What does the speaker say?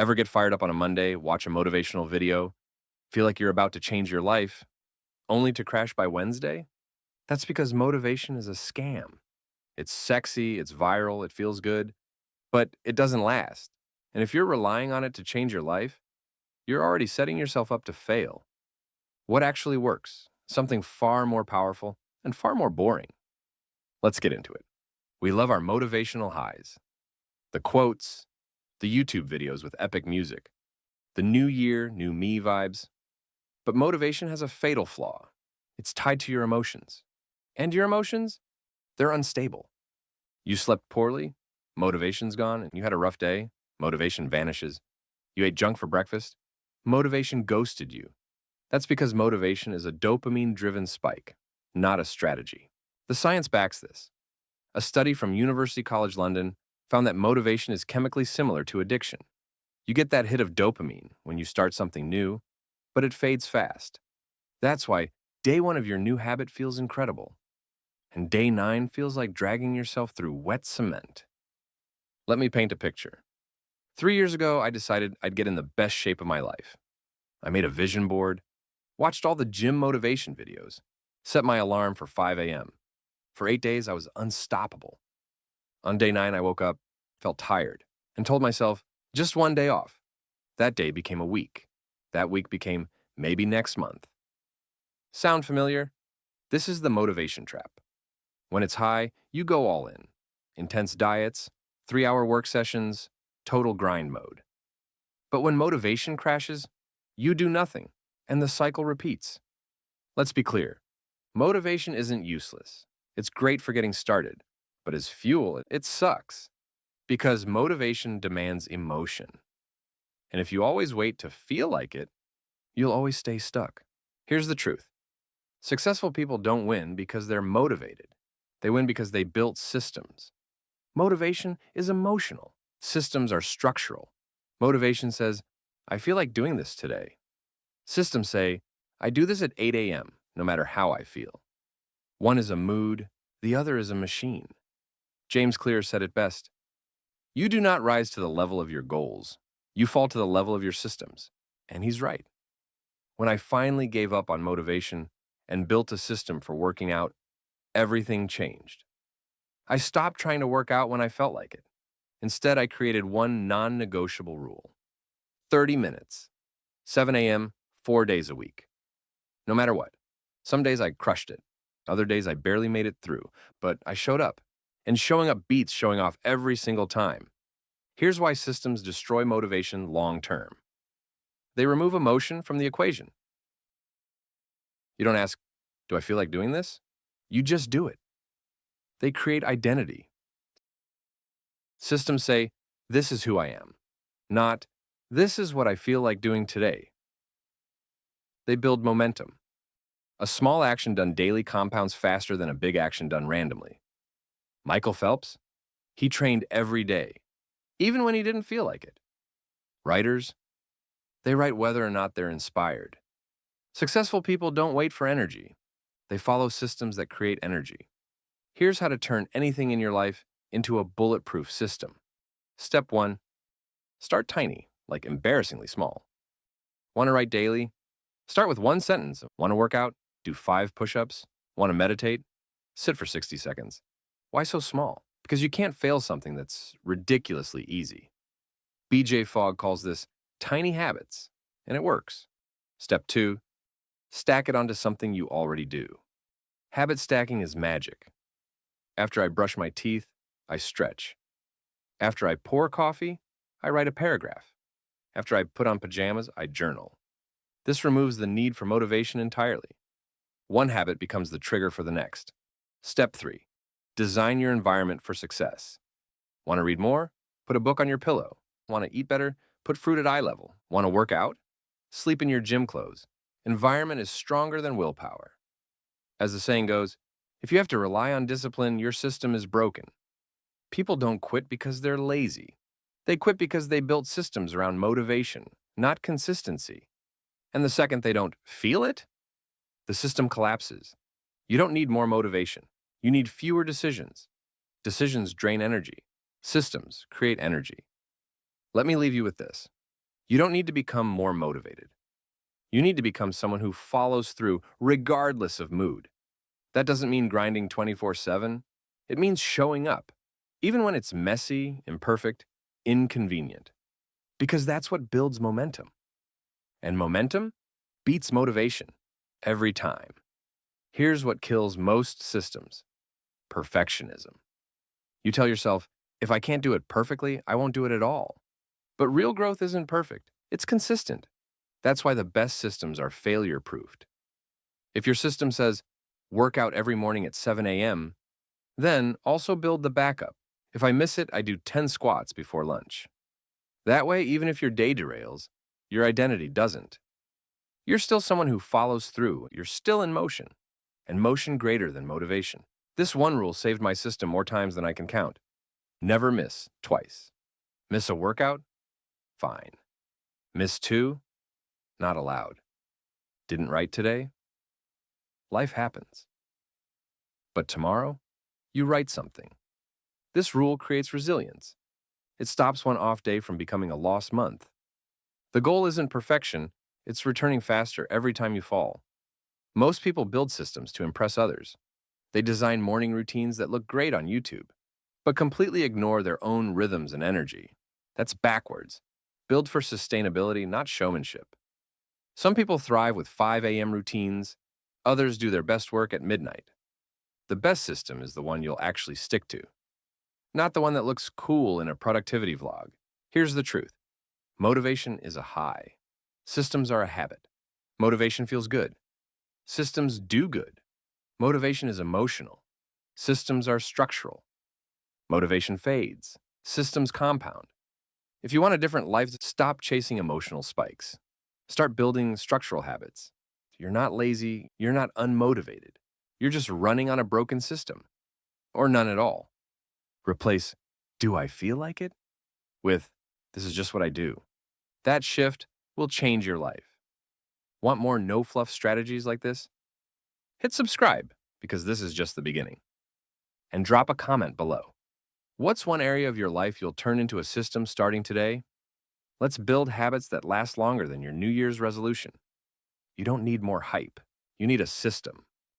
Ever get fired up on a Monday, watch a motivational video, feel like you're about to change your life, only to crash by Wednesday? That's because motivation is a scam. It's sexy, it's viral, it feels good, but it doesn't last. And if you're relying on it to change your life, you're already setting yourself up to fail. What actually works? Something far more powerful and far more boring. Let's get into it. We love our motivational highs. The quotes, the YouTube videos with epic music, the new year, new me vibes. But motivation has a fatal flaw. It's tied to your emotions. And your emotions? They're unstable. You slept poorly, motivation's gone, and you had a rough day, motivation vanishes. You ate junk for breakfast, motivation ghosted you. That's because motivation is a dopamine-driven spike, not a strategy. The science backs this. A study from University College London found that motivation is chemically similar to addiction. You get that hit of dopamine when you start something new, but it fades fast. That's why day one of your new habit feels incredible, and day 9 feels like dragging yourself through wet cement. Let me paint a picture. 3 years ago, I decided I'd get in the best shape of my life. I made a vision board, watched all the gym motivation videos, set my alarm for 5 a.m. For 8 days, I was unstoppable. On day 9, I woke up, felt tired, and told myself, just one day off. That day became a week. That week became maybe next month. Sound familiar? This is the motivation trap. When it's high, you go all in. Intense diets, 3-hour work sessions, total grind mode. But when motivation crashes, you do nothing, and the cycle repeats. Let's be clear. Motivation isn't useless. It's great for getting started, but as fuel, it sucks. Because motivation demands emotion. And if you always wait to feel like it, you'll always stay stuck. Here's the truth. Successful people don't win because they're motivated. They win because they built systems. Motivation is emotional. Systems are structural. Motivation says, I feel like doing this today. Systems say, I do this at 8 a.m., no matter how I feel. One is a mood, the other is a machine. James Clear said it best. You do not rise to the level of your goals. You fall to the level of your systems. And he's right. When I finally gave up on motivation and built a system for working out, everything changed. I stopped trying to work out when I felt like it. Instead, I created one non-negotiable rule. 30 minutes, 7 a.m., 4 days a week. No matter what. Some days I crushed it. Other days I barely made it through, but I showed up. And showing up beats showing off every single time. Here's why systems destroy motivation long term. They remove emotion from the equation. You don't ask, do I feel like doing this? You just do it. They create identity. Systems say, this is who I am, not, this is what I feel like doing today. They build momentum. A small action done daily compounds faster than a big action done randomly. Michael Phelps? He trained every day, even when he didn't feel like it. Writers? They write whether or not they're inspired. Successful people don't wait for energy. They follow systems that create energy. Here's how to turn anything in your life into a bulletproof system. Step 1. Start tiny, like embarrassingly small. Want to write daily? Start with one sentence. Want to work out? Do 5 push-ups. Want to meditate? Sit for 60 seconds. Why so small? Because you can't fail something that's ridiculously easy. BJ Fogg calls this tiny habits, and it works. Step 2. Stack it onto something you already do. Habit stacking is magic. After I brush my teeth, I stretch. After I pour coffee, I write a paragraph. After I put on pajamas, I journal. This removes the need for motivation entirely. One habit becomes the trigger for the next. Step 3. Design your environment for success. Want to read more? Put a book on your pillow. Want to eat better? Put fruit at eye level. Want to work out? Sleep in your gym clothes. Environment is stronger than willpower. As the saying goes, if you have to rely on discipline, your system is broken. People don't quit because they're lazy. They quit because they built systems around motivation, not consistency. And the second they don't feel it, the system collapses. You don't need more motivation. You need fewer decisions. Decisions drain energy. Systems create energy. Let me leave you with this. You don't need to become more motivated. You need to become someone who follows through regardless of mood. That doesn't mean grinding 24/7. It means showing up, even when it's messy, imperfect, inconvenient. Because that's what builds momentum. And momentum beats motivation every time. Here's what kills most systems: perfectionism. You tell yourself, if I can't do it perfectly, I won't do it at all. But real growth isn't perfect, it's consistent. That's why the best systems are failure proofed. If your system says, work out every morning at 7 a.m., then also build the backup. If I miss it, I do 10 squats before lunch. That way, even if your day derails, your identity doesn't. You're still someone who follows through. You're still in motion, and motion greater than motivation. This one rule saved my system more times than I can count. Never miss twice. Miss a workout? Fine. Miss two? Not allowed. Didn't write today? Life happens. But tomorrow, you write something. This rule creates resilience. It stops one off day from becoming a lost month. The goal isn't perfection, it's returning faster every time you fall. Most people build systems to impress others. They design morning routines that look great on YouTube, but completely ignore their own rhythms and energy. That's backwards. Build for sustainability, not showmanship. Some people thrive with 5 a.m. routines, others do their best work at midnight. The best system is the one you'll actually stick to, not the one that looks cool in a productivity vlog. Here's the truth. Motivation is a high. Systems are a habit. Motivation feels good. Systems do good. Motivation is emotional. Systems are structural. Motivation fades. Systems compound. If you want a different life, stop chasing emotional spikes. Start building structural habits. You're not lazy. You're not unmotivated. You're just running on a broken system. Or none at all. Replace, do I feel like it? With, this is just what I do. That shift will change your life. Want more no-fluff strategies like this? Hit subscribe, because this is just the beginning. And drop a comment below. What's one area of your life you'll turn into a system starting today? Let's build habits that last longer than your New Year's resolution. You don't need more hype. You need a system.